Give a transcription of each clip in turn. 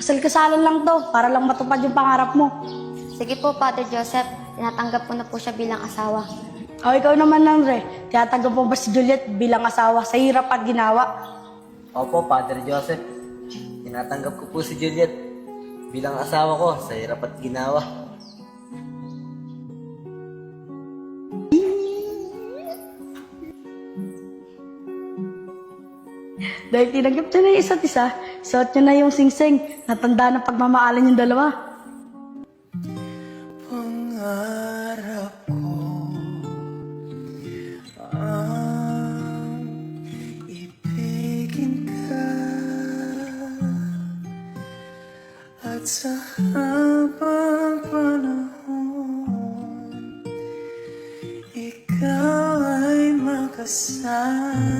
Kasal-kasalan lang to, para lang matupad yung pangarap mo. Sige po, Father Joseph. Tinatanggap ko na po siya bilang asawa. O ikaw naman, Andre, tiyatagap mo ba si Juliet bilang asawa sa hirap at ginawa? Opo, Father Joseph. Tinatanggap ko po si Juliet bilang asawa ko sa hirap at ginawa. Dahil tinanggap niyo na yung isa't isa, suot niyo na yung singsing, natanda ng pagmamahalan yung dalawa. Pangarap ko ang ibigin ka at sa habang panahon ikaw ay makasama.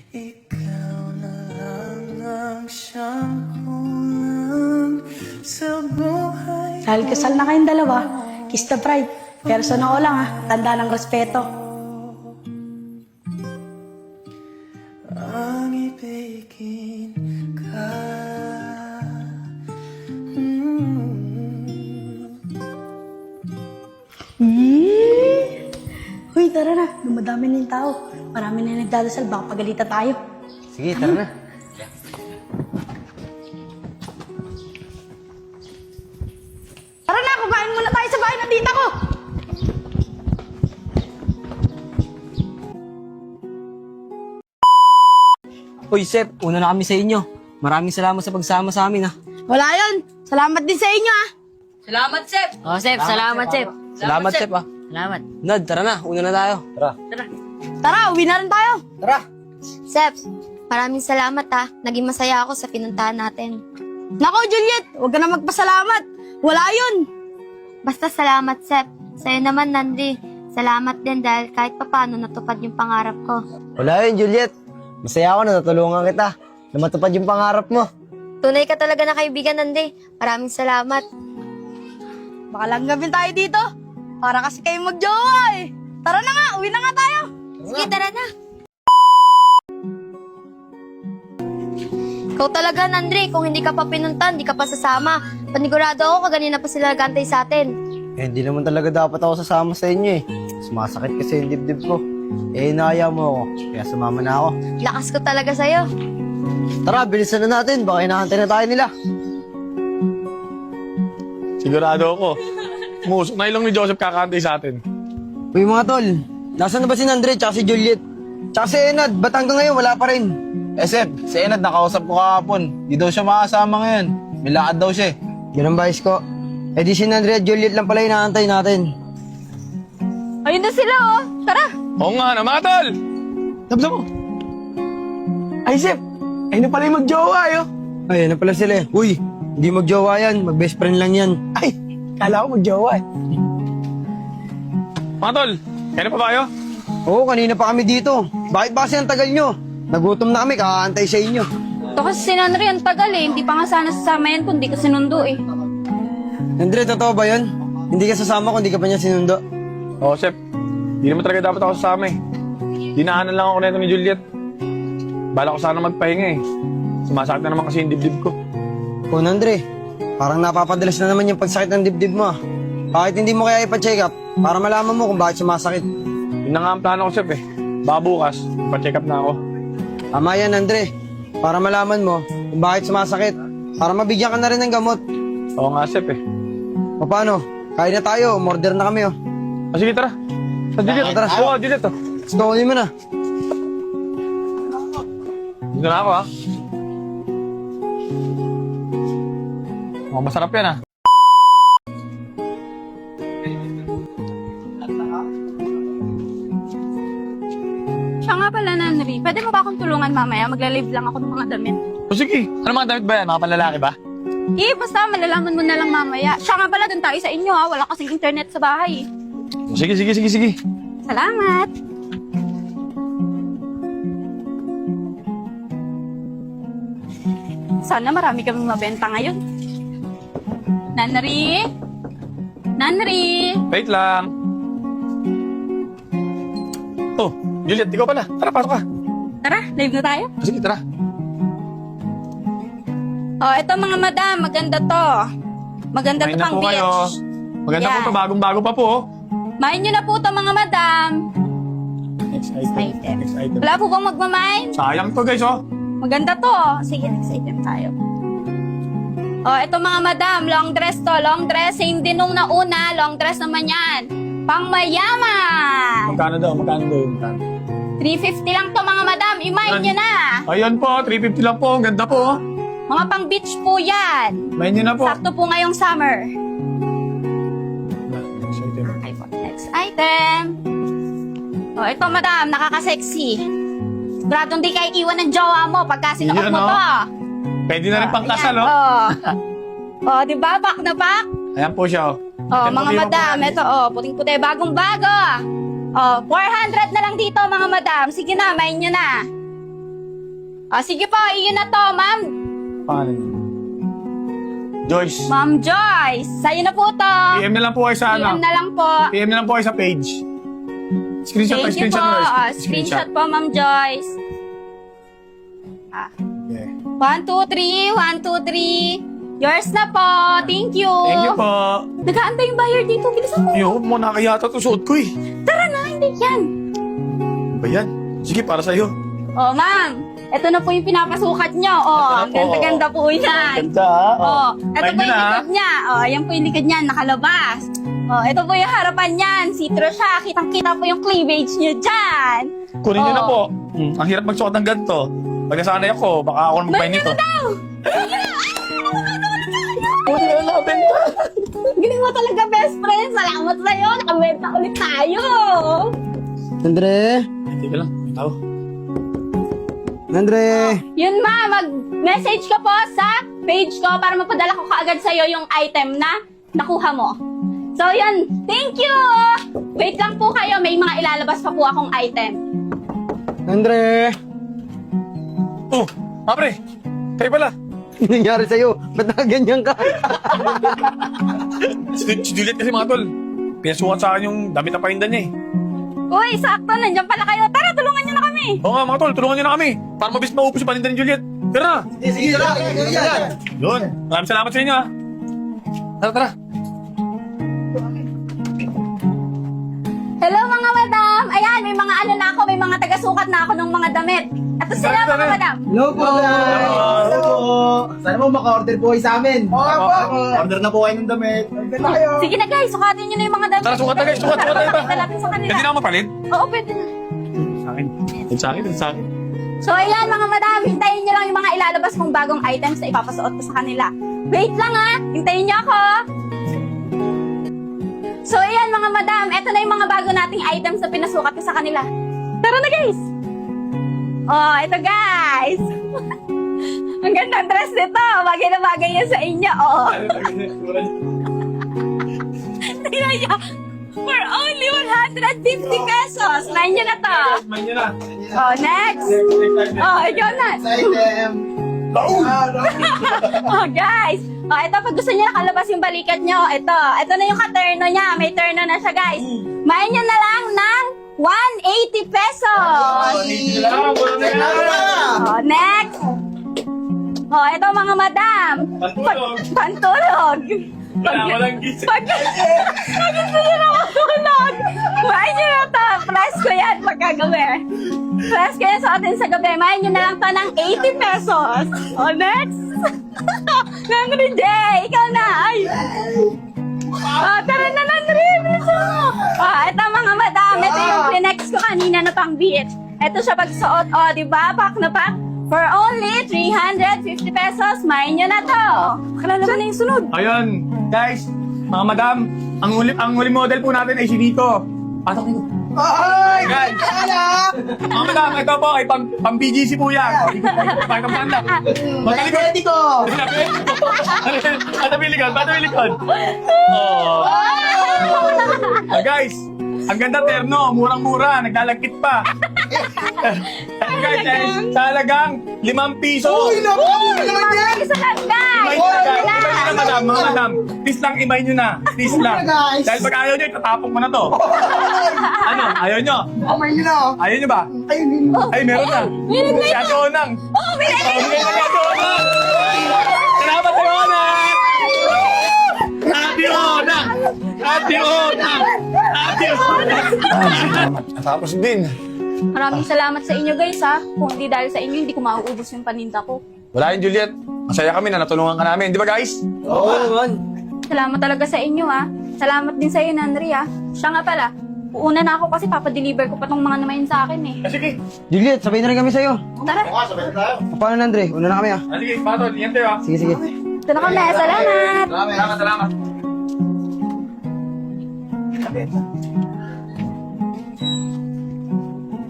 Ikaw na lang ang siyang kulang sa buhay. Dahil kasal na kayong dalawa, kiss the bride. Pero sa noo lang tanda ng respeto. Ang ibigin ka. Uy, tara na, dumadami na yung tao. Marami na yung nagdadasal, baka pagalitan tayo. Sige, tara na. Tara na, kumain muna tayo sa bahay ng tita ko! Uy, Sep, una na kami sa inyo. Maraming salamat sa pagsama sa amin, ha. Wala yun! Salamat din sa inyo, Salamat, Sep! Oh, Sep, salamat, Sep. Salamat, Sep, ha. Salamat. Nad, tara na. Una na tayo. Tara, uwi na rin tayo! Sep, maraming salamat ha. Naging masaya ako sa pinuntahan natin. Nako, Juliet, huwag ka na magpasalamat. Wala yun! Basta salamat, Sep. Sa'yo naman, Nandi. Salamat din dahil kahit papano natupad yung pangarap ko. Wala yun, Juliet. Masaya ako na natulungan kita na matupad yung pangarap mo. Tunay ka talaga na kaibigan, Nandi. Maraming salamat. Baka lang gawin tayo dito. Para kasi kayo magjowa eh. Tara na nga, uwi na nga tayo. Sige, tara na. Ikaw talaga, Nandre. Kung hindi ka pa pinuntan, hindi ka pa sasama. Panigurado ako, kaganina pa sila nagantay sa atin. Eh, hindi naman talaga dapat ako sasama sa inyo eh. Sumasakit kasi yung dibdib ko. Eh, inaaya mo ako. Kaya sumama na ako. Lakas ko talaga sa'yo. Tara, bilisan na natin. Baka hinahantay na tayo nila. Sigurado ako. Musok na ilong ni Joseph kakantay sa atin. Uy mga tol, nasaan na ba si Andre tsaka si Juliet? Tsaka si Enad, ba't hanggang ngayon wala pa rin? Sep, si Enad nakausap ko kahapon. Di daw siya makasama ngayon. May lakad daw siya eh. Ganun ba, Isko? Eh di si Andre at Juliet lang pala hinahantay natin. Ayun na sila oh. Tara! Oo nga na, mga tol! Sabsa mo! Ay, Sep! Ay na pala yung mag-jowa eh, oh. Ay, ano pala sila eh. Uy, hindi magjowa yan, mag-best friend lang yan. Ay, kala ko mag-jowa eh. Mga tol, kaya pa ba kayo? Oo, kanina pa kami dito. Bakit ba kasi ang tagal nyo? Nagutom na kami, kakaantay sa inyo. Ito kasi si Nanri ang tagal eh. Hindi pa nga sana sasama yan kung di ka sinundo eh. Andre, totoo ba yun? Hindi ka sasama kung di ka pa niya sinundo. Oo, Sep. Di naman talaga dapat ako sasama eh. Dinaanan lang ako nito ni Juliet. Bala ko sana magpahinga eh. Sumasakit na naman kasi yung dibdib ko. Oo, Andre. Parang napapadalas na naman yung pagsakit ng dibdib mo. Bakit hindi mo kaya ipa-check up para malaman mo kung bakit sumasakit? Yun na nga ang plano ko, Sep eh. Baka bukas, pa-check up na ako. Tama yan, Andre. Para malaman mo kung bakit sumasakit. Para mabigyan ka na rin ng gamot. Oo nga, Sep eh. O paano? Kain na tayo. Umorder na kami, oh. Sige, tara. Juliet, Tara. Oo, Juliet, oh. Let's go, kunin mo na. Dito na ako, ha? Mukhang masarap yan, ha? Siya nga pala, Nanri. Pwede mo ba akong tulungan mamaya? Magla-live lang ako ng mga damit. O sige, ano mga damit ba yan? Mga panlalaki ba? Eh, basta malalaman mo na lang mamaya. Siya nga pala, dun tayo sa inyo ha. Wala kasing internet sa bahay. Sige. Salamat! Sana marami kaming mabenta ngayon. Nanri? Nanri? Wait lang. Oh, Juliet, ikaw pala. Tara, pasok ka. Tara, live na tayo. Sige, tara. Oh, ito mga madam, maganda to. Maganda to Kumain na pang po kayo. beach. Maganda po Yan. to, bagong-bago pa po. oh. Main nyo na po to mga madam. Next item. Next item. Wala po bang magmamain? Sayang to guys, oh. Maganda to. Sige, next item tayo. Oh, ito mga madam, long dress to. Long dress, same din nung nauna. Long dress naman yan. Pang mayaman. Magkano daw? Magkano daw? Magkano? 350 lang to mga madam. I-mind nyo na. Ayan po, 350 lang po. Ang ganda po. oh. Mga pang beach po yan. Main nyo na po. Sakto po ngayong summer. Next item. Okay po, next item. Oh, ito madam, nakaka-sexy. Sigurado hindi kayo iwan ng jowa mo pagka sinuot Yan, mo oh. to. Pwede na rin pang kasal, Ayan, oh. Oh, di ba? Back na back. Ayan po siya, oh. Oh, Ito, mga puti mo madam, po. ito oh, puting-puti, bagong-bago. Oh, 400 na lang dito mga madam. Sige na, main nyo na. Oh, sige po, iyon na to, ma'am. Paano yun? Joyce, Ma'am Joyce, sa'yo na po to. PM na lang po kayo sa ano. PM na lang po. PM na lang po kayo sa page. Screenshot Thank you po. screenshot mo. Oh, screenshot po, Ma'am Joyce. Ah. Yeah. 1, 2, 3, 1, 2, 3. Yours na po. Thank you. Thank you po. Nag-aantay yung buyer dito. Bilisan mo. Ayoko mo, nakakayata to suot ko eh. Tara na, hindi yan. Ano ba yan? Sige, para sa'yo. Oh, ma'am. Ito na po yung pinapasukat nyo. Oh, ang Ito na po. ganda-ganda po yan. Ganda, Oh, ito Main po nyo yung na, likod niya. Oh, ayan po yung likod niya, nakalabas. Oh, ito po yung harapan niyan. See-through siya. Kitang-kita po yung cleavage niyo dyan. Kunin nyo na Oh. po. Ang hirap magsuot ng ganito. Pag nasanay ako, baka ako nang magpahin nito. Kunin na natin. Galing mo talaga, best friend. Salamat sa'yo. Nakabenta ulit tayo. Andre? Teka lang, may tao. Andre? Yun ma, mag-message ka po sa page ko para mapadala ko kaagad sa'yo yung item na nakuha mo. So yun, thank you! Wait lang po kayo, may mga ilalabas pa po akong item. Andre? Oh, mapre. Kayo pala. Ano nangyari sa'yo? Ba't nakaganyan ka? Si Juliet kasi mga tol. Pinasukat sa akin yung damit na pahinda niya eh. Uy, sakto, nandiyan pala kayo. Tara, tulungan nyo na kami. Oo nga mga tol, tulungan niyo na kami. Para mabis maubos yung paninda ni Juliet. Tara na. Sige, tara. Yun. Maraming salamat sa inyo ha. Tara, tara. Hello mga madam! Ayan, may mga ano na ako, may mga taga-sukat na ako ng mga damit. Ito sila Tara, mga tara. madam. Hello po! Hello po! Sana mo maka-order po kayo sa amin. Order na po kayo ng damit. Order na kayo. Sige na guys, sukatin nyo na yung mga damit. Tara, sukat na guys, sukat tayo ba? Para natin sa kanila. Pwede na ako mapalit? Oo, pwede na. Sa akin. Sa akin, sa akin. So ayan mga madam, hintayin nyo lang yung mga ilalabas kong bagong items na ipapasuot ko sa kanila. Wait lang ha, hintayin nyo ako. So ayan mga madam, eto na yung mga bago nating items na pinasukat ko sa kanila. Tara na guys! Oh, ito guys! Ang gandang dress nito, bagay na bagay yan sa inyo. Oh. Tingnan nyo, for only 150 pesos. Line nyo na to. Main nyo na. Oh, next! Oh, ikaw na. Item. Oh, guys. Oh, ito, pag gusto niyo nakalabas yung balikat nyo, ito na yung katerno niya. May terno na siya, guys. Main nyo na lang ng 180 pesos. Oh, next. Oh, ito mga madam. Pantulog. Walang gising. Pag gusto niyo na matulog, main nyo na to. Plus ko yan pagkagabi. Plus ko yan sa atin sa gabi. Main nyo na lang to ng 80 pesos. Oh, next. Nandri J, ikaw na. Ay. Oh, tara na, Nandri. Bilisan mo. Oh, ito mga madam. Ito yung pinex ko kanina na pang beach. Ito siya pagsuot. Oh, diba? Pack na pack. For only 350 pesos, main nyo na to. Kalala mo na yung sunod. Ayun, guys, mga madam, ang huli model po natin ay si Nico. Pasok Nico. Ay! Guys, mga madam, ito po ay pang BGC po yan. Pakita mo saan lang. Matalikod. Ready ko! Patabilikod, patabilikod. Oh. Guys, ang ganda terno, murang-mura, naglalagkit pa. Guys, sa halagang 5 piso. Uy, naku! Naman yan! Isa lang, guys. Imay nyo na, guys. Imay nyo na, madam, mga madam. Please lang, imay nyo na. Please lang. Guys. Dahil pag ayaw nyo, itatapok mo na to. Ano, ayaw nyo? Kamay nyo na! Ayaw nyo ba? Ayun yun. Ay, meron na. Meron na Si Ate Onang. Oh, may Oh, bigay na ni Ate Onang. Onak! Ate Onak! Ate Onak! Ate Onak! Tapos din. Maraming salamat sa inyo guys ha. Kung hindi dahil sa inyo, hindi ko mauubos yung paninda ko. Wala yun, Juliet. Masaya kami na natulungan ka namin. Di ba, guys? Oo naman. Salamat talaga sa inyo ha. Salamat din sa iyo, Nandri ha. Siya nga pala, uuna na ako kasi papadeliver ko pa tong mga namayin sa akin eh. Sige. Juliet, sabay na rin kami sa'yo. Tara, Paano na, Andre? Una na kami ah. Sige, patol. Ingat tayo, ah. Sige, sige. ito na kami. Salamat! Salamat.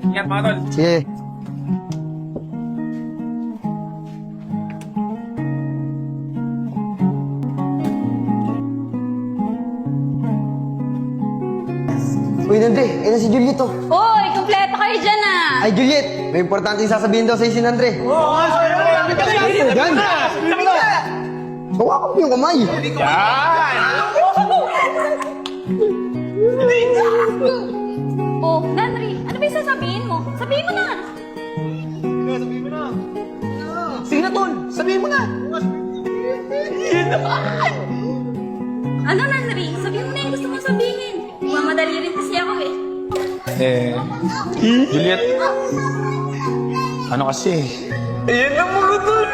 Ingat, patol. Sige. Uy, Nandre, ayun na si Juliet oh. Uy, kumpleto kayo dyan ah! Ay, Juliet, may importante yung sasabihin daw sa'yo si Nandre. Yan! Hawakan mo yung kamay. Oh, Nandri, ano ba yung sasabihin mo? Sabihin mo na! Sige na, Tol. Sabihin mo na. Ano, Nandri? Sabihin mo na yung gusto mong sabihin. Mamadali rin kasi ako eh. Juliet. Ano kasi? Ayan na mga Tol.